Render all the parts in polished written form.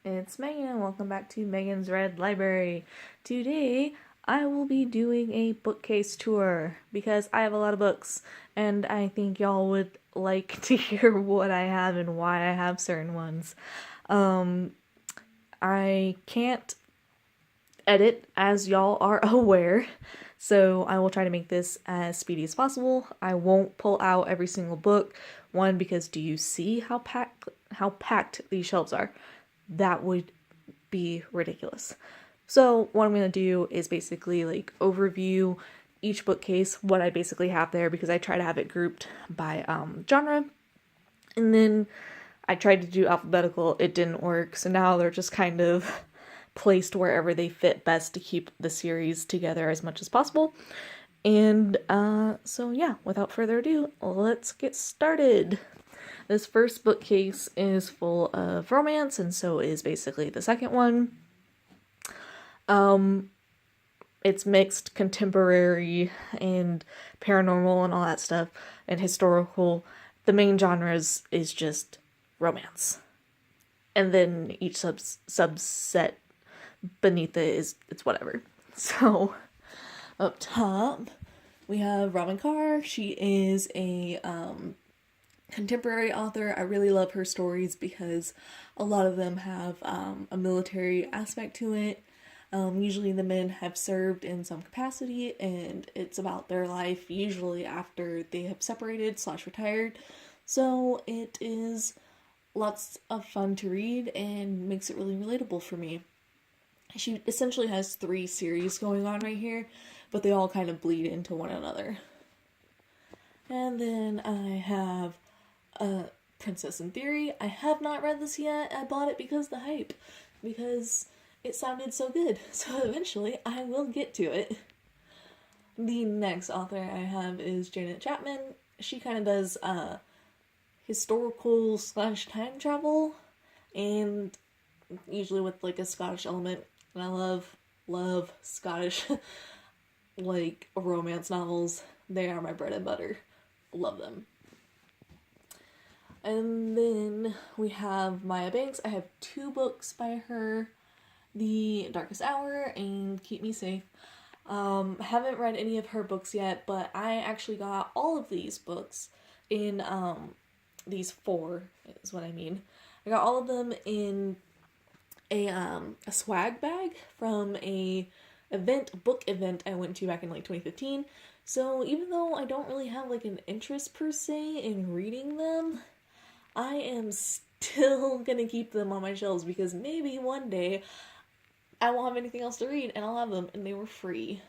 It's Megan and welcome back to Megan's Red Library. Today I will be doing a bookcase tour because I have a lot of books and I think y'all would like to hear what I have and why I have certain ones. I can't edit, as y'all are aware, so I will try to make this as speedy as possible. I won't pull out every single book. One, because do you see how packed these shelves are? That would be ridiculous. So what I'm going to do is basically like overview each bookcase, what I basically have there, because I try to have it grouped by genre. And then I tried to do alphabetical, it didn't work, so now they're just kind of placed wherever they fit best to keep the series together as much as possible. And so yeah, without further ado, let's get started. This first bookcase is full of romance, and so is basically the second one. It's mixed contemporary and paranormal and all that stuff, and historical. The main genres is just romance. And then each subset beneath it it's whatever. So, up top, we have Robin Carr. She is a contemporary author. I really love her stories because a lot of them have a military aspect to it. Usually the men have served in some capacity and it's about their life usually after they have separated / retired. So it is lots of fun to read and makes it really relatable for me. She essentially has 3 series going on right here, but they all kind of bleed into one another. And then I have Princess in Theory. I have not read this yet. I bought it because of the hype, because it sounded so good. So eventually I will get to it. The next author I have is Janet Chapman. She kind of does historical / time travel, and usually with like a Scottish element. And I love Scottish like romance novels. They are my bread and butter. Love them. And then we have Maya Banks. I have 2 books by her, The Darkest Hour and Keep Me Safe. Haven't read any of her books yet, but I actually got all of these books in these 4 is what I mean. I got all of them in a swag bag from a book event I went to back in like 2015. So even though I don't really have like an interest per se in reading them, I am still gonna keep them on my shelves because maybe one day I won't have anything else to read and I'll have them, and they were free.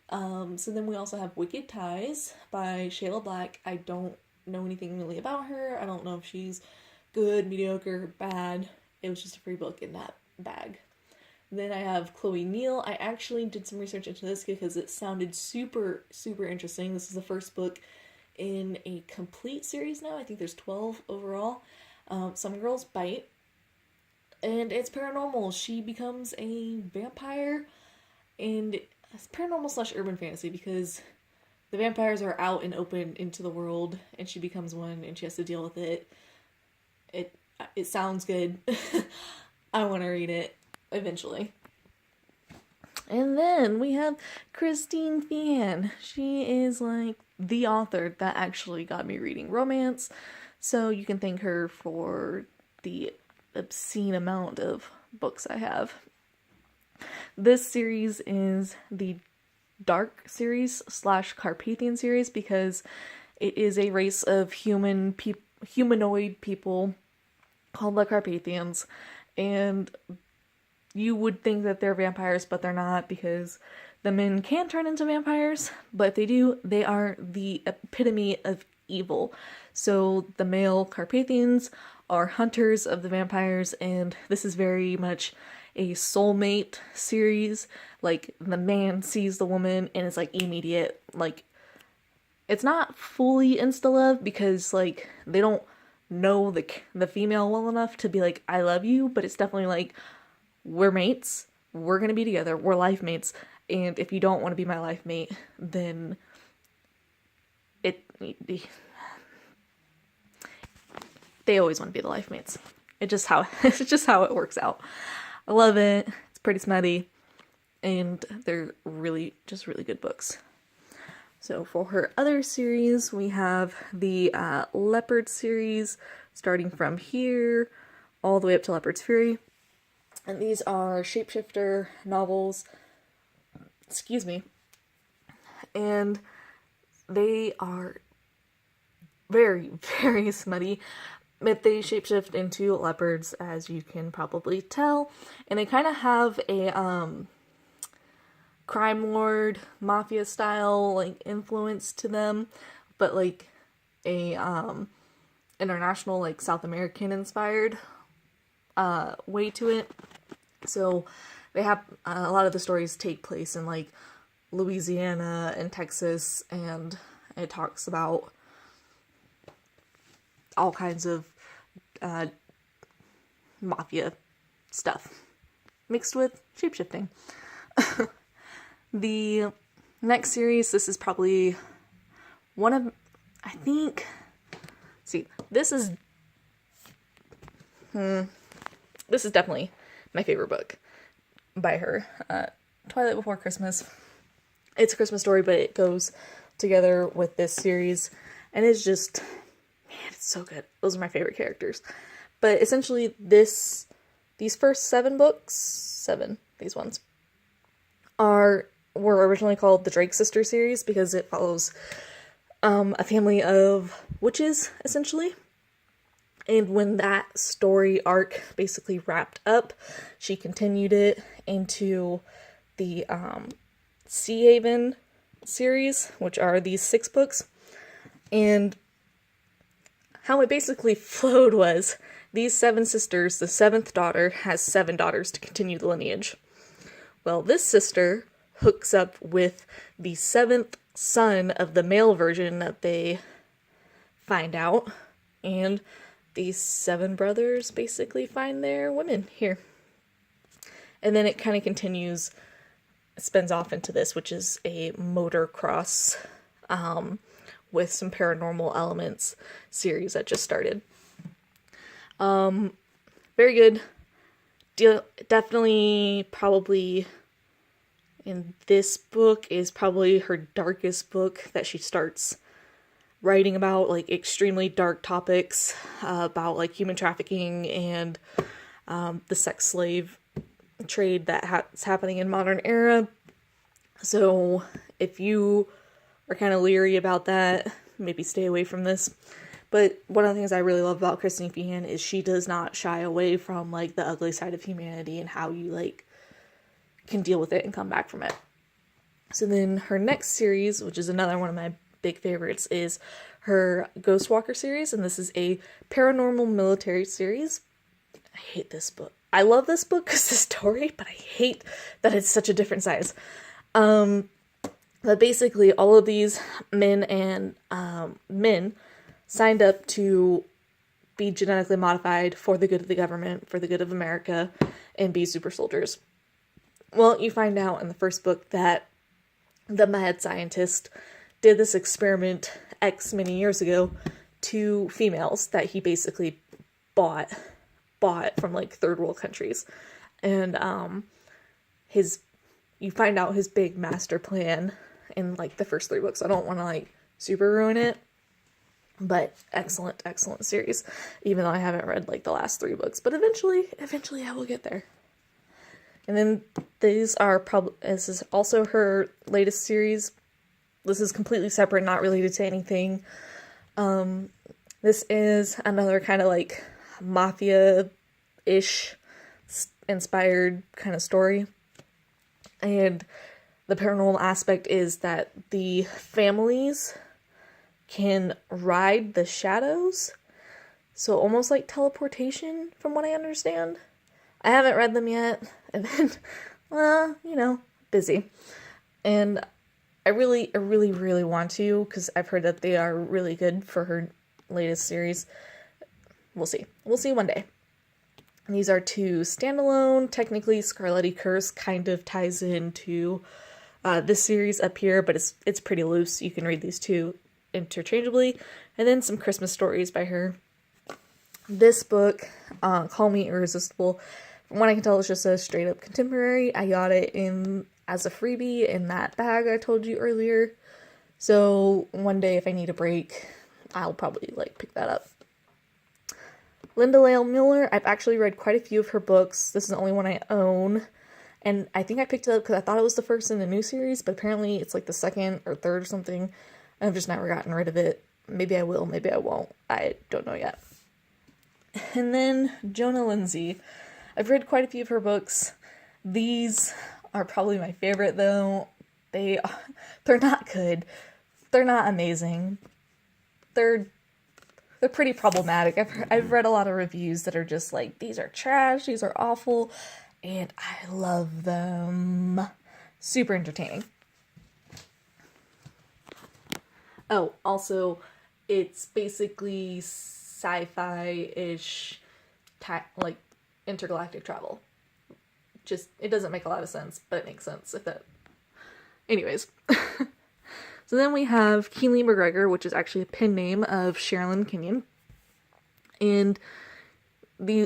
So then we also have Wicked Ties by Shayla Black. I don't know anything really about her. I don't know if she's good, mediocre, bad. It was just a free book in that bag. Then I have Chloe Neal. I actually did some research into this because it sounded super, super interesting. This is the first book in a complete series now. I think there's 12 overall. Some Girls Bite. And it's paranormal. She becomes a vampire, and it's paranormal / urban fantasy because the vampires are out and open into the world, and she becomes one, and she has to deal with it. It sounds good. I want to read it eventually. And then we have Christine Feehan. She is like the author that actually got me reading romance, so you can thank her for the obscene amount of books I have. This series is the Dark series / Carpathian series because it is a race of humanoid people called the Carpathians, and you would think that they're vampires, but they're not, because the men can turn into vampires, but if they do, they are the epitome of evil. So the male Carpathians are hunters of the vampires, and this is very much a soulmate series. Like, the man sees the woman and it's like immediate. Like, it's not fully insta-love because like they don't know the female well enough to be like, I love you, but it's definitely like, we're mates, we're gonna be together, we're life mates, and if you don't want to be my life mate, then they always want to be the life mates. it's just how it works out. I love it. It's pretty smutty, and they're really good books. So for her other series, we have the Leopard series, starting from here all the way up to Leopard's Fury. And these are shapeshifter novels. Excuse me. And they are very, very smutty. But they shapeshift into leopards, as you can probably tell. And they kind of have a crime lord, mafia style, like, influence to them. But, like, a international, like, South American inspired way to it. So they have a lot of the stories take place in, like, Louisiana and Texas, and it talks about all kinds of mafia stuff mixed with shapeshifting. The next series, this is probably one of, I think, see, this is definitely my favorite book by her. Twilight Before Christmas. It's a Christmas story, but it goes together with this series, and it's just, man, it's so good. Those are my favorite characters. But essentially, these first 7 books, these ones, were originally called the Drake Sister series because it follows a family of witches, essentially. And when that story arc basically wrapped up, she continued it into the Sea Haven series, which are these 6 books. And how it basically flowed was, these 7 sisters, the 7th daughter has 7 daughters to continue the lineage. Well, this sister hooks up with the 7th son of the male version that they find out, and these 7 brothers basically find their women here. And then it kind of continues, spins off into this, which is a motocross with some paranormal elements series that just started. Very good. Definitely, probably, in this book is probably her darkest book that she starts writing about, like, extremely dark topics about, like, human trafficking and the sex slave trade that's happening in modern era. So if you are kind of leery about that, maybe stay away from this. But one of the things I really love about Christine Feehan is she does not shy away from, like, the ugly side of humanity and how you, like, can deal with it and come back from it. So then her next series, which is another one of my big favorites, is her Ghostwalker series, and this is a paranormal military series. I hate this book. I love this book because the story, but I hate that it's such a different size. But basically, all of these men signed up to be genetically modified for the good of the government, for the good of America, and be super soldiers. Well, you find out in the first book that the mad scientist did this experiment X many years ago to females that he basically bought from, like, third world countries. And you find out his big master plan in, like, the first 3 books. I don't want to, like, super ruin it, but excellent series, even though I haven't read, like, the last 3 books, but eventually I will get there. And then this is also her latest series. This is completely separate, not related to anything. This is another kind of, like, mafia-ish inspired kind of story. And the paranormal aspect is that the families can ride the shadows. So almost like teleportation, from what I understand. I haven't read them yet. I've been, busy. And I really want to, because I've heard that they are really good for her latest series. We'll see. We'll see one day. These are 2 standalone. Technically, Scarletty Curse kind of ties into this series up here, but it's pretty loose. You can read these 2 interchangeably. And then some Christmas stories by her. This book, Call Me Irresistible, from what I can tell, it's just a straight up contemporary. I got it in as a freebie in that bag I told you earlier. So one day if I need a break, I'll probably like pick that up. Linda Lale Miller, I've actually read quite a few of her books. This is the only one I own. And I think I picked it up because I thought it was the first in the new series, but apparently it's like the second or third or something. I've just never gotten rid of it. Maybe I will, maybe I won't. I don't know yet. And then Jonah Lindsay. I've read quite a few of her books. These are probably my favorite though. They're not good. They're not amazing. They're pretty problematic. I've read a lot of reviews that are just like, these are trash, these are awful, and I love them. Super entertaining. Oh, also, it's basically sci-fi-ish, like, intergalactic travel. Just, it doesn't make a lot of sense, but it makes sense if that... Anyways. So then we have Keely McGregor, which is actually a pen name of Sherilyn Kenyon. And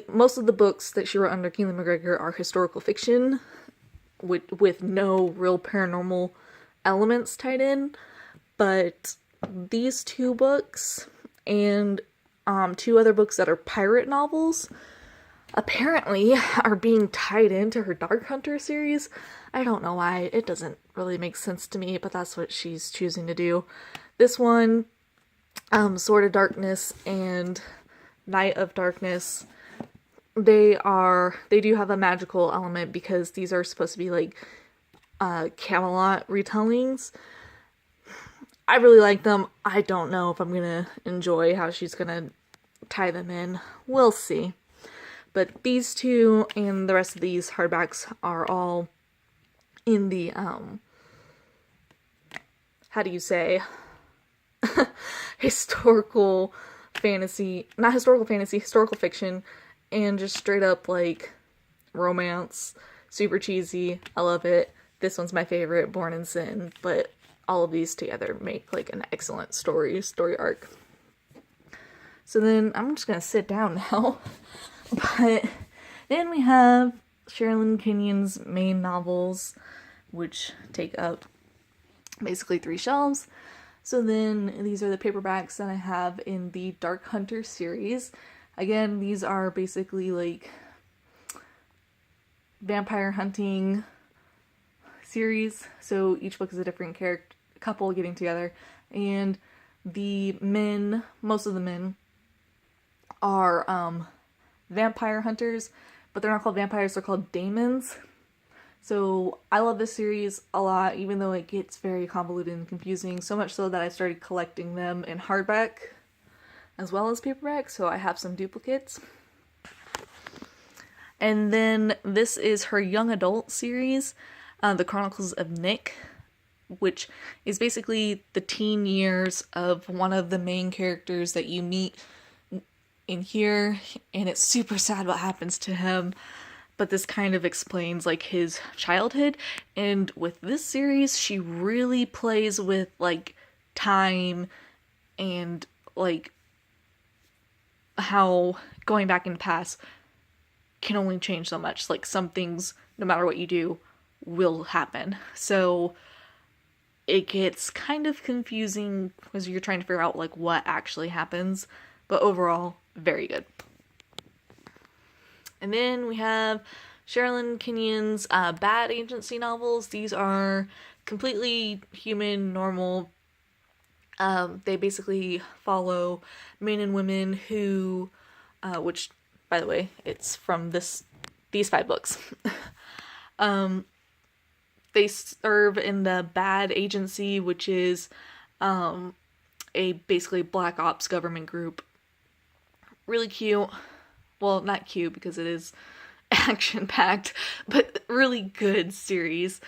most of the books that she wrote under Keely McGregor are historical fiction with no real paranormal elements tied in. But these two books and two other books that are pirate novels apparently are being tied into her Dark Hunter series. I don't know why. It doesn't really make sense to me, but that's what she's choosing to do. This one, Sword of Darkness and Night of Darkness, they do have a magical element because these are supposed to be like Camelot retellings. I really like them. I don't know if I'm gonna enjoy how she's gonna tie them in. We'll see. But these two and the rest of these hardbacks are all in the, how do you say, historical fantasy, not historical fantasy, historical fiction, and just straight up, like, romance, super cheesy, I love it. This one's my favorite, Born in Sin, but all of these together make, like, an excellent story arc. So then, I'm just gonna sit down now, but then we have Sherilyn Kenyon's main novels, which take up basically 3 shelves. So then these are the paperbacks that I have in the Dark Hunter series. Again, these are basically like vampire hunting series. So each book is a different couple getting together. And the men, most of the men, are vampire hunters, but they're not called vampires, they're called daemons. So I love this series a lot, even though it gets very convoluted and confusing, so much so that I started collecting them in hardback as well as paperback, so I have some duplicates. And then this is her young adult series, The Chronicles of Nick, which is basically the teen years of one of the main characters that you meet in here, and it's super sad what happens to him, but this kind of explains like his childhood. And with this series, she really plays with like time and like how going back in the past can only change so much. Like some things, no matter what you do, will happen. So it gets kind of confusing because you're trying to figure out like what actually happens, but overall, very good. And then we have Sherilyn Kenyon's Bad Agency novels. These are completely human, normal. They basically follow men and women who, which, by the way, it's from these 5 books. They serve in the Bad Agency, which is a basically black ops government group. Really cute. Well, not cute because it is action-packed, but really good series.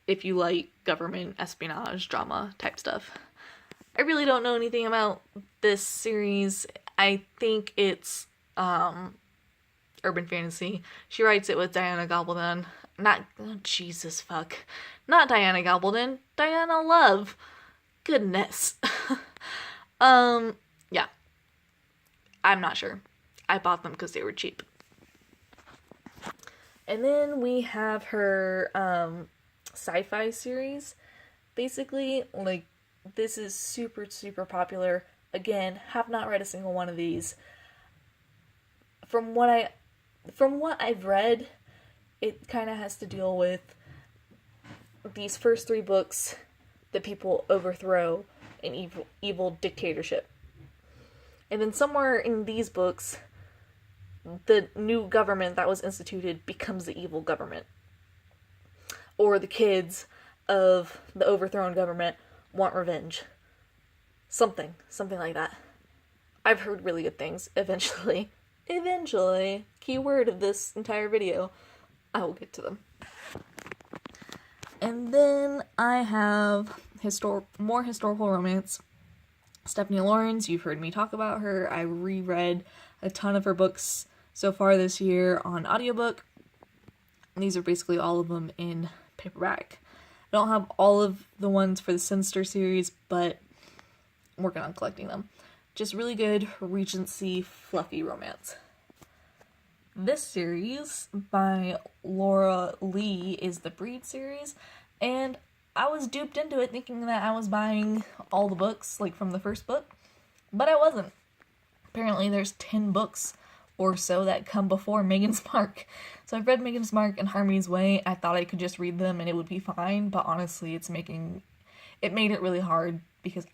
If you like government espionage drama type stuff. I really don't know anything about this series. I think it's urban fantasy. She writes it with Diana Gabaldon. Not Diana Gabaldon. Diana Love. Goodness. Yeah. I'm not sure. I bought them because they were cheap. And then we have her sci-fi series. Basically, like, this is super, super popular. Again, have not read a single one of these. From what I've read, it kind of has to deal with these first 3 books that people overthrow an evil dictatorship. And then somewhere in these books, the new government that was instituted becomes the evil government. Or the kids of the overthrown government want revenge. Something like that. I've heard really good things. Eventually, keyword of this entire video, I will get to them. And then I have more historical romance. Stephanie Lawrence, you've heard me talk about her. I reread a ton of her books so far this year on audiobook. And these are basically all of them in paperback. I don't have all of the ones for the Sinister series, but I'm working on collecting them. Just really good Regency fluffy romance. This series by Laura Lee is the Breed series, and I was duped into it thinking that I was buying all the books, like from the first book, but I wasn't. Apparently there's 10 books or so that come before Megan's Mark. So I've read Megan's Mark and Harmony's Way. I thought I could just read them and it would be fine, but honestly it made it really hard because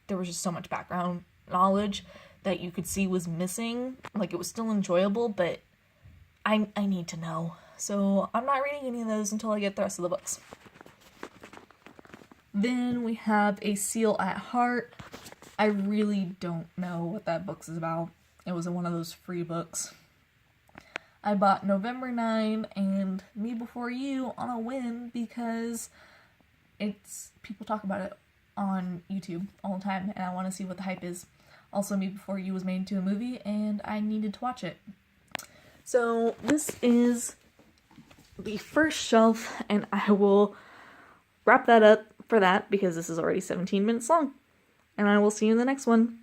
there was just so much background knowledge that you could see was missing. Like, it was still enjoyable, but I need to know. So I'm not reading any of those until I get the rest of the books. Then we have A Seal at Heart. I really don't know what that book is about. It was one of those free books. I bought November 9 and Me Before You on a whim because people talk about it on YouTube all the time and I want to see what the hype is. Also, Me Before You was made into a movie and I needed to watch it. So this is the first shelf and I will wrap that up for that because this is already 17 minutes long. And I will see you in the next one.